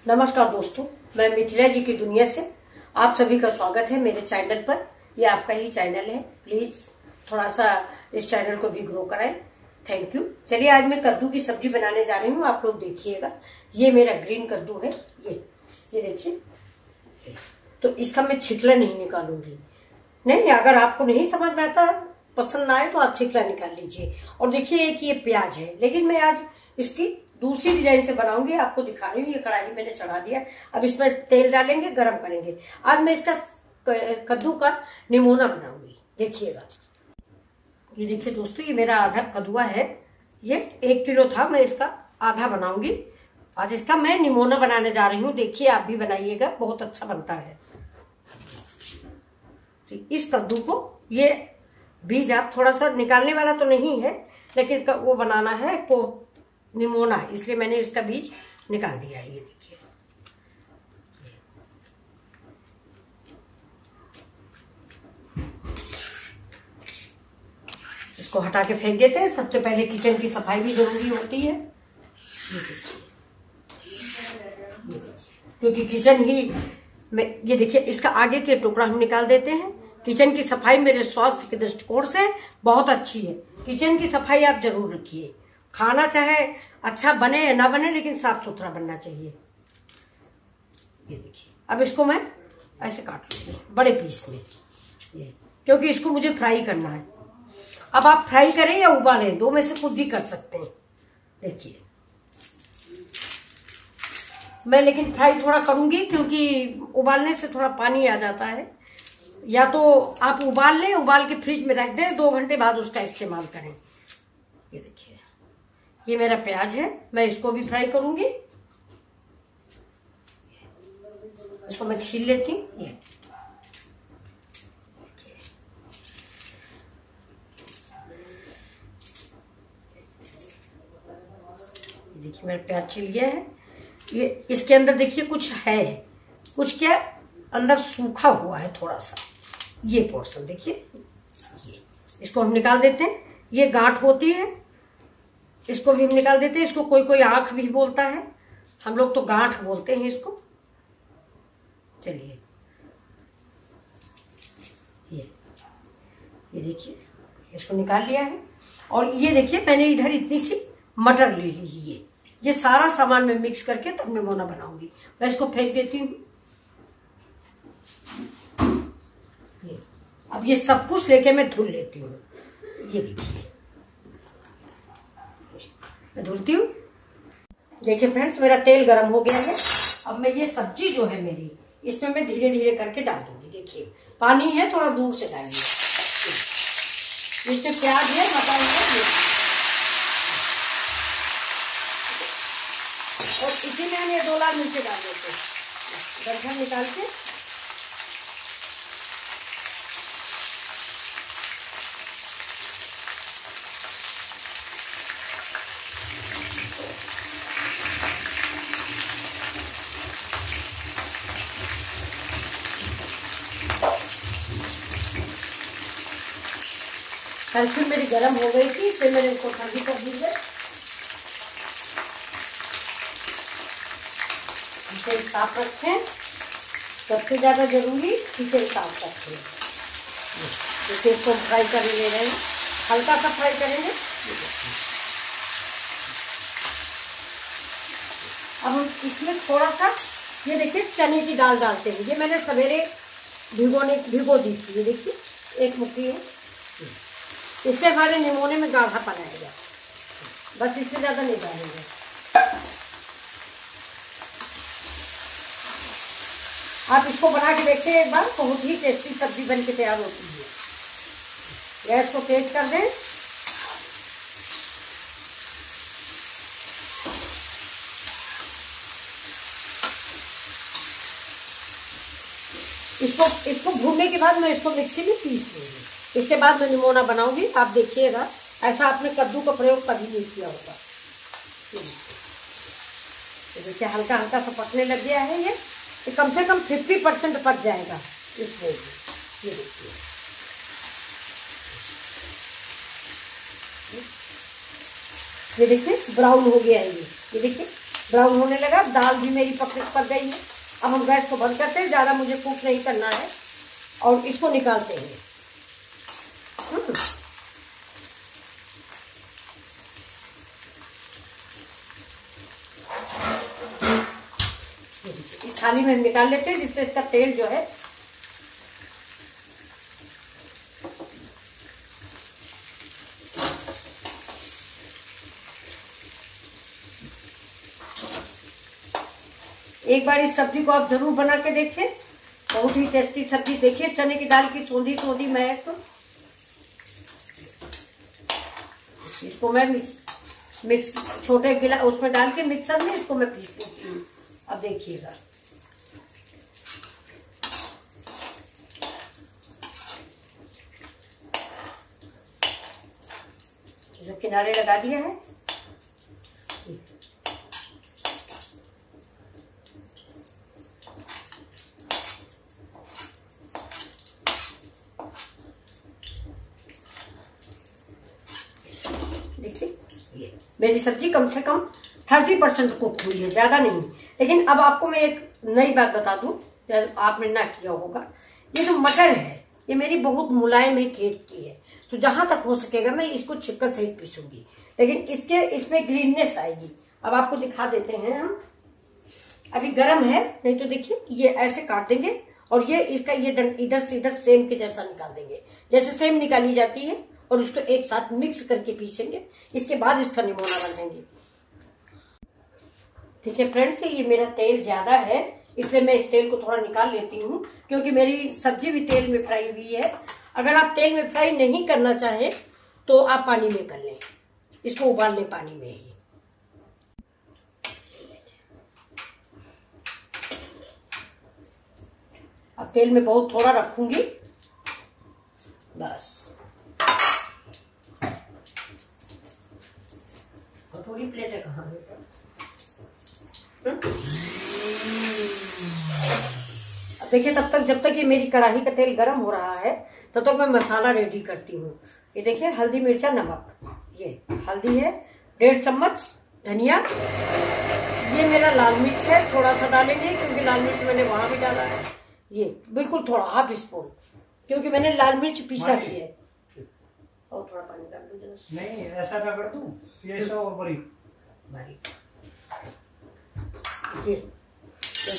नमस्कार दोस्तों, मैं मिथिला जी की दुनिया से आप सभी का स्वागत है मेरे चैनल पर। ये आपका ही चैनल है, प्लीज थोड़ा सा इस चैनल को भी ग्रो कराएं। Thank you. चलिए आज मैं कद्दू की सब्जी बनाने जा रही हूँ, आप लोग देखिएगा। ये मेरा ग्रीन कद्दू है, ये देखिए। तो इसका मैं छिकला नहीं निकालूंगी। नहीं, अगर आपको नहीं समझ में आता, पसंद ना आए तो आप छिकला निकाल लीजिए। और देखिए एक ये प्याज है, लेकिन मैं आज इसकी दूसरी डिजाइन से बनाऊंगी, आपको दिखा रही हूँ। ये कढ़ाई मैंने चढ़ा दिया, अब इसमें तेल डालेंगे, गरम करेंगे। आज मैं इसका कद्दू का निमोना बनाऊंगी, देखिएगा। ये देखिए दोस्तों, ये मेरा आधा कद्दुआ है। ये 1 किलो था, मैं इसका आधा बनाऊंगी। आज इसका मैं निमोना बनाने जा रही हूँ, देखिए आप भी बनाइएगा, बहुत अच्छा बनता है। तो इस कद्दू को, ये बीज आप थोड़ा सा निकालने वाला तो नहीं है, लेकिन वो बनाना है को निमोना, इसलिए मैंने इसका बीज निकाल दिया है। ये देखिए, इसको हटा के फेंक देते हैं। सबसे पहले किचन की सफाई भी जरूरी होती है, ये देखिए, क्योंकि किचन ही में, ये देखिए इसका आगे के टुकड़ा हम निकाल देते हैं। किचन की सफाई मेरे स्वास्थ्य के दृष्टिकोण से बहुत अच्छी है। किचन की सफाई आप जरूर रखिए। खाना चाहे अच्छा बने या ना बने, लेकिन साफ सुथरा बनना चाहिए। ये देखिए, अब इसको मैं ऐसे काट लूंगी बड़े पीस में, ये, क्योंकि इसको मुझे फ्राई करना है। अब आप फ्राई करें या उबालें, दो में से कुछ भी कर सकते हैं। देखिए, मैं लेकिन फ्राई थोड़ा करूंगी, क्योंकि उबालने से थोड़ा पानी आ जाता है। या तो आप उबाल लें, उबाल के फ्रिज में रख दें, 2 घंटे बाद उसका इस्तेमाल करें। ये देखिए, ये मेरा प्याज है, मैं इसको भी फ्राई करूंगी। इसको मैं छील लेती हूँ। ये देखिए, मेरा प्याज छिल गया है। ये इसके अंदर देखिए कुछ है, कुछ क्या अंदर सूखा हुआ है थोड़ा सा, ये पोर्शन देखिए। ये इसको हम निकाल देते हैं, ये गांठ होती है, इसको भी हम निकाल देते हैं। इसको कोई कोई आंख भी बोलता है, हम लोग तो गांठ बोलते हैं इसको। चलिए, ये देखिए, इसको निकाल लिया है। और ये देखिए, मैंने इधर इतनी सी मटर ले ली। ये सारा सामान मैं मिक्स करके तब निमोना बनाऊंगी। मैं इसको फेंक देती हूँ। अब ये सब कुछ लेके मैं धुल लेती हूँ। ये देखिए, मैं धुलती हूँ। देखिए फ्रेंड्स, मेरा तेल गरम हो गया है। अब मैं ये सब्जी जो है मेरी, इसमें मैं धीरे धीरे करके डाल दूंगी। देखिए, पानी है, थोड़ा दूर से डालिए। इसमें प्याज है, मटर है, और इसी में हम ये 2 लाल मिर्ची डाल देते हैं, गरखा निकाल के। कलछुल मेरी गर्म हो गई थी, फिर मैंने उसको ठंडी कर दी है। किचन साफ रखें, सबसे ज्यादा जरूरी किचन साफ रखें। जैसे इसको फ्राई कर ले रहे हैं, हल्का सा फ्राई करेंगे। अब हम इसमें थोड़ा सा, ये देखिए, चने की दाल डालते हैं। ये मैंने सवेरे भिगो दी थी। ये देखिए, 1 मुट्ठी है। इससे हमारे निमोने में गाढ़ापन आएगा, बस इससे ज्यादा नहीं डालेंगे। आप इसको बना के देखते हैं एक बार, बहुत ही टेस्टी सब्जी बन के तैयार होती है। गैस को तेज कर दें। इसको भूनने के बाद मैं इसको मिक्सी में पीस लूंगी। इसके बाद मैं निमोना बनाऊंगी, आप देखिएगा। ऐसा आपने कद्दू का प्रयोग कभी नहीं किया होगा। देखिए, हल्का हल्का सा पकने लग गया है। ये कम से कम 50% पक जाएगा इसमें। ये देखिए, ये देखिए ब्राउन हो गया है। ये देखिए ब्राउन होने लगा, दाल भी मेरी पक गई है। अब हम गैस को बंद करते हैं, ज़्यादा मुझे कुक नहीं करना है और इसको निकालते हैं। इस थाली में हम निकाल लेते हैं, जिससे इसका तेल जो है एक बार इस सब्जी को आप जरूर बना के देखें, बहुत ही टेस्टी सब्जी। देखिए चने की दाल की सोंधी सोंधी महक। तो इसको मैं मिक्स छोटे गिलास उसमें डाल के मिक्सर में इसको मैं पीस लेती हूँ। अब देखिएगा, जो किनारे लगा दिया है, देखिए ये मेरी सब्जी कम से कम 30% कुक हुई है, ज्यादा नहीं। लेकिन अब आपको मैं एक नई बात बता दूं, आपने ना किया होगा। ये जो मटर है ये मेरी बहुत मुलायम है, खेत की है, तो जहां तक हो सकेगा मैं इसको छिक्कल सहित पीसूंगी, लेकिन इसमें ग्रीननेस आएगी। अब आपको दिखा देते हैं हम। अभी गर्म है, नहीं तो देखिए ये ऐसे काट देंगे और ये इसका ये इधर से इधर सेम के जैसा निकाल देंगे, जैसे सेम निकाली जाती है, और उसको एक साथ मिक्स करके पीसेंगे। इसके बाद इसका निमोना बनाएंगे। ठीक है फ्रेंड्स, ये मेरा तेल ज्यादा है, इसलिए मैं इस तेल को थोड़ा निकाल लेती हूँ, क्योंकि मेरी सब्जी भी तेल में फ्राई हुई है। अगर आप तेल में फ्राई नहीं करना चाहें तो आप पानी में कर लें, इसको उबाल लें पानी में ही। अब तेल में बहुत थोड़ा रखूंगी बस। थोड़ी प्लेट है कहाँ है? अब देखिए, जब तक ये मेरी कढ़ाई का तेल गर्म हो रहा है तब तक मैं मसाला रेडी करती हूँ। ये देखिए, हल्दी मिर्चा नमक, ये हल्दी है 1.5 चम्मच, धनिया, ये मेरा लाल मिर्च है, थोड़ा सा डालेंगे क्योंकि लाल मिर्च मैंने वहां भी डाला है। ये बिल्कुल थोड़ा, ½ स्पून, क्योंकि मैंने लाल मिर्च पीसा भी है। और थोड़ा पानी डाल दो जरा। नहीं ऐसा ना कर दूं, ये सब और बारीक। ये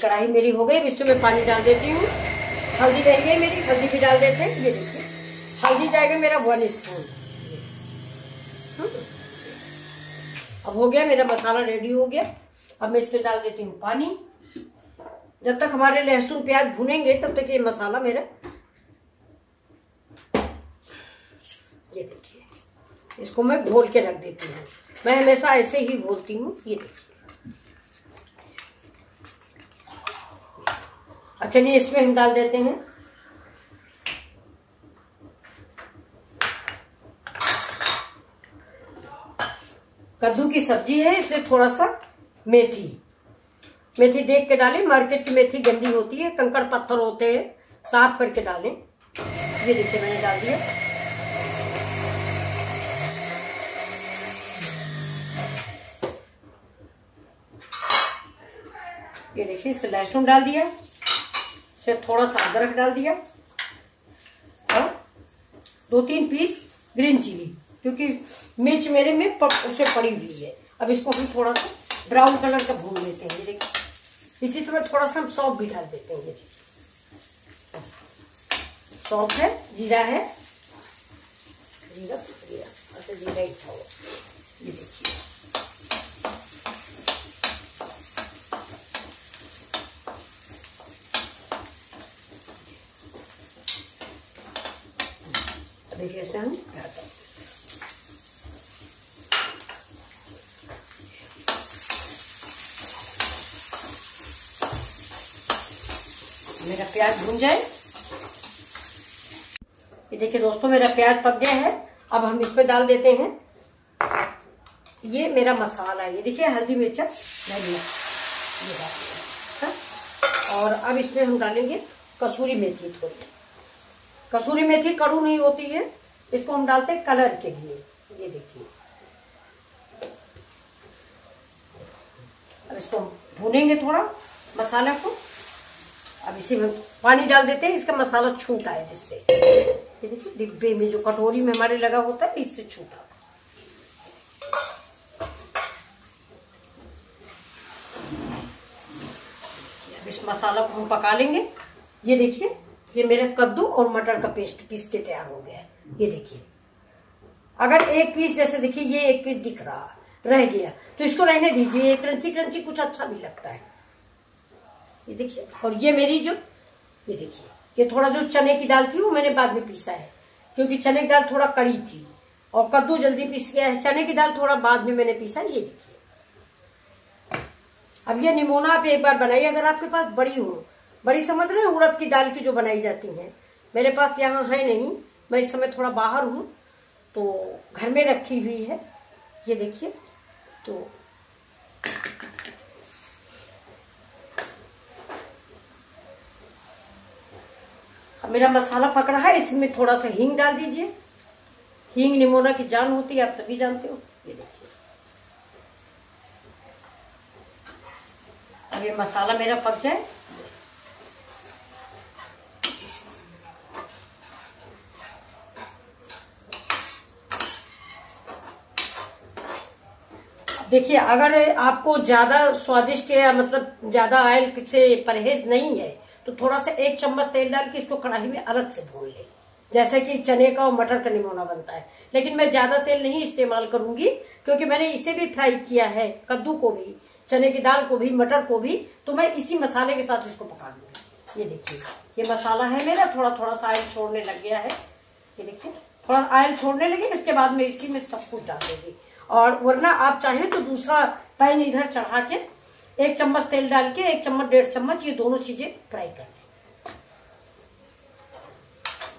कढ़ाई मेरी हो गई, इसमें मैं पानी डाल देती हूँ। हल्दी रह गई मेरी, हल्दी भी डाल देते हैं। ये देखिए, हल्दी जाएगा मेरा 1 स्पून। अब हो गया मेरा मसाला, रेडी हो गया। अब मैं इसमें डाल देती हूँ पानी। जब तक हमारे लहसुन प्याज भुनेंगे तब तक ये मसाला मेरा, ये देखिए, इसको मैं घोल के रख देती हूँ। मैं हमेशा ऐसे ही घोलती हूँ। ये देखिए, अब चलिए इसमें हम डाल देते हैं कद्दू की सब्जी है, इसलिए थोड़ा सा मेथी देख के डालें। मार्केट की मेथी गंदी होती है, कंकड़ पत्थर होते हैं, साफ करके डालें। ये देखिए मैंने डाल दिया। ये देखिए, इससे लहसुन डाल दिया, इससे थोड़ा सा अदरक डाल दिया और 2-3 पीस ग्रीन चिली, क्योंकि मिर्च मेरे में उससे पड़ी हुई है। अब इसको हम थोड़ा सा ब्राउन कलर का भून लेते हैं। ये देखिए, इसी तरह थोड़ा सा हम सौंफ भी डाल देते हैं। ये सौंफ है, जीरा है, जीरा अच्छा जीरा ही था वो। ये देखिए, देखिए इसमें हम डालते हैं। मेरा प्याज भून जाए। ये देखिए दोस्तों, मेरा प्याज पक गया है। अब हम इसमें डाल देते हैं ये मेरा मसाला है। ये देखिए, हल्दी मिर्चा धनिया ये डाल दिया। और अब इसमें हम डालेंगे कसूरी मेथी। थोड़ी कसूरी मेथी कड़ू नहीं होती है, इसको हम डालते हैं कलर के लिए। ये देखिए, इसको भूनेंगे थोड़ा मसाला को। अब इसी में पानी डाल देते हैं, इसका मसाला छूटा है जिससे, ये देखिए डिब्बे में जो कटोरी में हमारे लगा होता है इससे छूटा। अब इस मसाला को हम पका लेंगे। ये देखिए ये मेरा कद्दू और मटर का पेस्ट पीस के तैयार हो गया है। ये देखिए अगर एक पीस, जैसे देखिए ये एक पीस दिख रहा रह गया तो इसको रहने दीजिए, क्रंची क्रंची कुछ अच्छा भी लगता है। ये देखिए, और ये मेरी जो, ये देखिए ये थोड़ा जो चने की दाल थी वो मैंने बाद में पीसा है, क्योंकि चने की दाल थोड़ा कड़ी थी और कद्दू जल्दी पीस गया है। चने की दाल थोड़ा बाद में मैंने पीसा। ये देखिए अब ये निमोना आप एक बार बनाइए, अगर आपके पास बड़ी हो, बड़ी समझ रहे हैं उड़द की दाल की जो बनाई जाती है, मेरे पास यहाँ है नहीं, मैं इस समय थोड़ा बाहर हूँ तो घर में रखी हुई है। ये देखिए तो मेरा मसाला पक रहा है, इसमें थोड़ा सा हींग डाल दीजिए। हींग निमोना की जान होती है, आप सभी जानते हो। ये देखिए अब ये मसाला मेरा पक जाए। देखिए अगर आपको ज्यादा स्वादिष्ट या मतलब ज्यादा ऑयल से परहेज नहीं है तो थोड़ा सा 1 चम्मच तेल डाल के इसको कढ़ाई में अलग से भून ले, जैसे कि चने का और मटर का निमोना बनता है। लेकिन मैं ज्यादा तेल नहीं इस्तेमाल करूंगी, क्योंकि मैंने इसे भी फ्राई किया है, कद्दू को भी, चने की दाल को भी, मटर को भी, तो मैं इसी मसाले के साथ इसको पका लूंगी। ये देखिए ये मसाला है मेरा, थोड़ा थोड़ा सा ऑयल छोड़ने लग गया है। ये देखिए थोड़ा ऑयल छोड़ने लगे, इसके बाद में इसी में सब कुछ डाल देंगे। और वरना आप चाहें तो दूसरा पैन इधर चढ़ा के 1 चम्मच तेल डाल के 1 चम्मच 1.5 चम्मच ये दोनों चीजें फ्राई कर लें,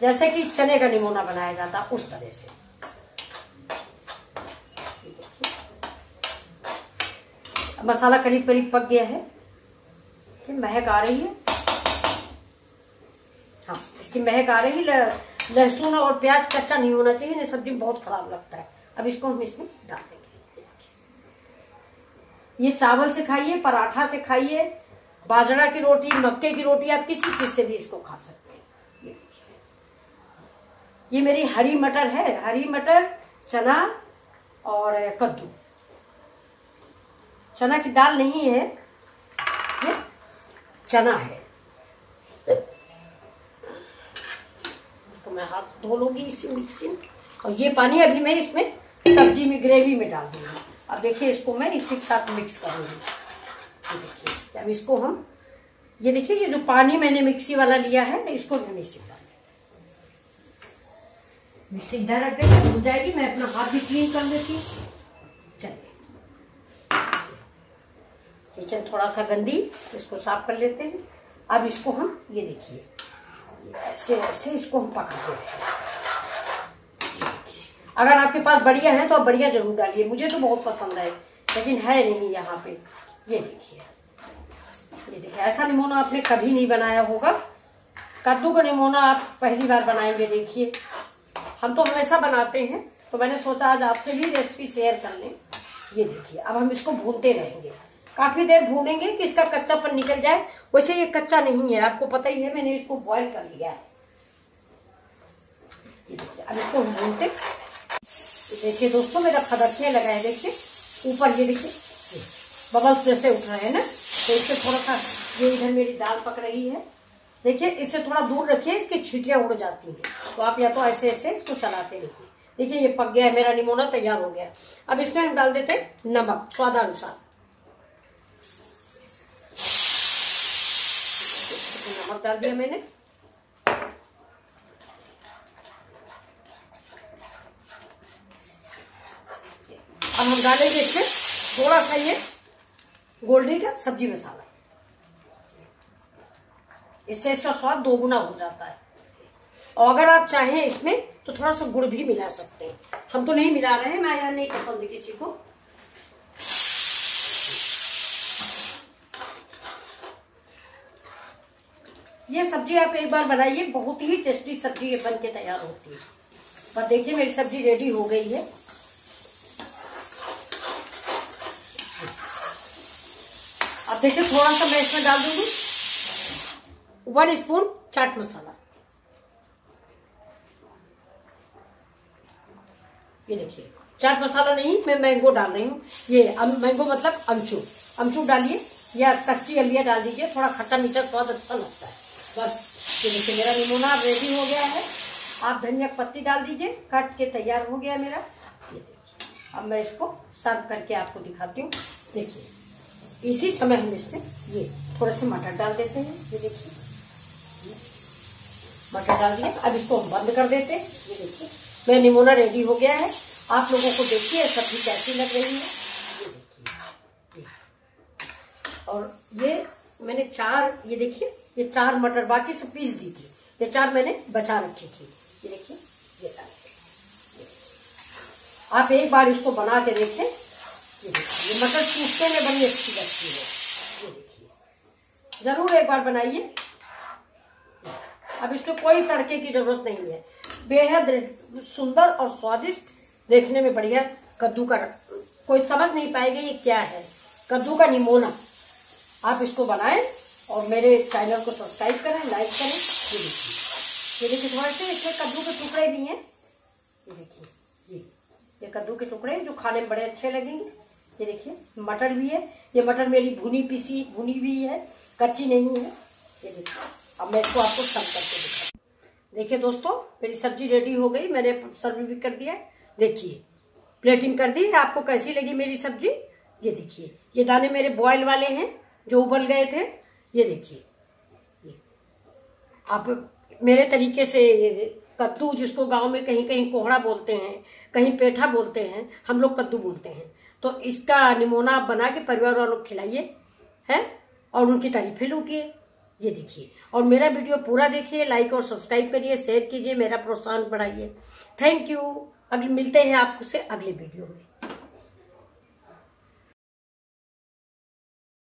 जैसे कि चने का निमोना बनाया जाता उस तरह से। मसाला करीब करीब पक गया है, महक आ रही है। हाँ इसकी महक आ रही है। लहसुन और प्याज कच्चा नहीं होना चाहिए, नहीं सब्जी में बहुत खराब लगता है। अब इसको हम इसमें डाल देंगे। ये चावल से खाइए, पराठा से खाइए, बाजरा की रोटी, मक्के की रोटी, आप किसी चीज से भी इसको खा सकते हैं। ये मेरी हरी मटर है, हरी मटर, चना और कद्दू। चना की दाल नहीं है, ये चना है। तो मैं हाथ धो लूंगी इसी मिक्सी में, और ये पानी अभी मैं इसमें सब्जी में, ग्रेवी में डाल दूंगी। अब देखिए इसको मैं इसी के साथ मिक्स करूंगी। ये देखिए अब इसको हम, ये देखिए ये जो पानी मैंने मिक्सी वाला लिया है इसको भी मिक्सी डाल, मिक्सी इधर रख देंगे, हो जाएगी। मैं अपना हाथ भी क्लीन कर लेती हूँ। चलिए किचन थोड़ा सा गंदी, इसको साफ कर लेते हैं। अब इसको हम, ये देखिए ऐसे ऐसे इसको हम पकाते हैं। अगर आपके पास बढ़िया है तो आप बढ़िया जरूर डालिए, मुझे तो बहुत पसंद है, लेकिन है नहीं यहाँ पे। ये देखिए, ये देखिए ऐसा निमोना आपने कभी नहीं बनाया होगा। कद्दू का निमोना आप पहली बार बनाएंगे। देखिए हम तो हमेशा बनाते हैं, तो मैंने सोचा आज आपसे भी रेसिपी शेयर कर लें। ये देखिए अब हम इसको भूनते रहेंगे, काफी देर भूनेंगे कि इसका कच्चापन निकल जाए। वैसे ये कच्चा नहीं है, आपको पता ही है, मैंने इसको बॉईल कर लिया है। ये देखिए अब इसको हम भूनते। देखिए दोस्तों मेरा खदकने लगा है, देखिए ऊपर ये देखिए बबल्स जैसे उठ रहे हैं ना, तो इससे थोड़ा सा, ये इधर मेरी दाल पक रही है, देखिए इससे थोड़ा दूर रखिए, इसकी छींटियां उड़ जाती हैं। तो आप या तो ऐसे ऐसे इसको चलाते रहिए। देखिए ये पक गया है, मेरा निमोना तैयार हो गया। अब इसमें हम डाल देते हैं नमक स्वादानुसार। नमक डाल दिया मैंने। अब हम डालेंगे इसमें थोड़ा सा ये गोल्डी का सब्जी मसाला, इससे इसका स्वाद दोगुना हो जाता है। और अगर आप चाहें इसमें तो थोड़ा सा गुड़ भी मिला सकते हैं, हम तो नहीं मिला रहे हैं, मैं यहाँ नहीं पसंद किसी को। ये सब्जी आप एक बार बनाइए, बहुत ही टेस्टी सब्जी बन के तैयार होती है। पर देखिए मेरी सब्जी रेडी हो गई है। अब देखिए थोड़ा सा मैं इसमें डाल दूंगी 1 स्पून चाट मसाला। ये देखिए चाट मसाला नहीं, मैं मैंगो डाल रही हूँ। ये मैंगो मतलब अमचूर डालिए या कच्ची अलिया डाल दीजिए, थोड़ा खट्टा मीठा स्वाद अच्छा लगता है। बस ये देखिए मेरा निमोना रेडी हो गया है। आप धनिया पत्ती डाल दीजिए, कट के तैयार हो गया मेरा। ये देखिए अब मैं इसको सर्व करके आपको दिखाती हूँ। देखिए इसी समय हम इसमें ये थोड़े से मटर डाल देते हैं। ये देखिए मटर डाल दिया, अब इसको हम बंद कर देते हैं। ये देखिए मेरा निमोना रेडी हो गया है। आप लोगों को देखिए सब्जी कैसी लग रही है। ये देखिए और ये मैंने 4, ये देखिए ये 4 मटर बाकी सब पीस दी थी, ये 4 मैंने बचा रखी थी। ये देखिए ये डाल, आप एक बार इसको बना के देखें। ये देखिए ये मटर चूसने में बड़ी अच्छी लगती है। ये देखिए जरूर एक बार बनाइए। अब इसमें कोई तड़के की जरूरत नहीं है, बेहद सुंदर और स्वादिष्ट, देखने में बढ़िया। कद्दू का कोई समझ नहीं पाएगा ये क्या है, कद्दू का निमोना। आप इसको बनाएं और मेरे चैनल को सब्सक्राइब करें, लाइक करें। ये देखिए थोड़े से इसमें कद्दू के टुकड़े भी हैं। ये देखिए ये कद्दू के टुकड़े जो खाने में बड़े अच्छे लगेंगे। ये देखिए मटर भी है, ये मटर मेरी भुनी हुई है, कच्ची नहीं है। ये देखिए अब मैं इसको आपको सर्व करके दिखाऊं। देखिए दोस्तों मेरी सब्जी रेडी हो गई, मैंने सर्व भी कर दिया। देखिए प्लेटिंग कर दी। आपको कैसी लगी मेरी सब्जी? ये देखिए ये दाने मेरे बॉयल वाले हैं जो उबल गए थे। ये देखिए आप मेरे तरीके से कद्दू, जिसको गांव में कहीं कहीं कोहड़ा बोलते हैं, कहीं पेठा बोलते हैं, हम लोग कद्दू बोलते हैं। तो इसका निमोना आप बना के परिवार वालों को खिलाइए है और उनकी तारीफें लूटिए। ये देखिए और मेरा वीडियो पूरा देखिए, लाइक और सब्सक्राइब करिए, शेयर कीजिए, मेरा प्रोत्साहन बढ़ाइए। Thank you. अभी मिलते हैं आपसे अगले वीडियो में।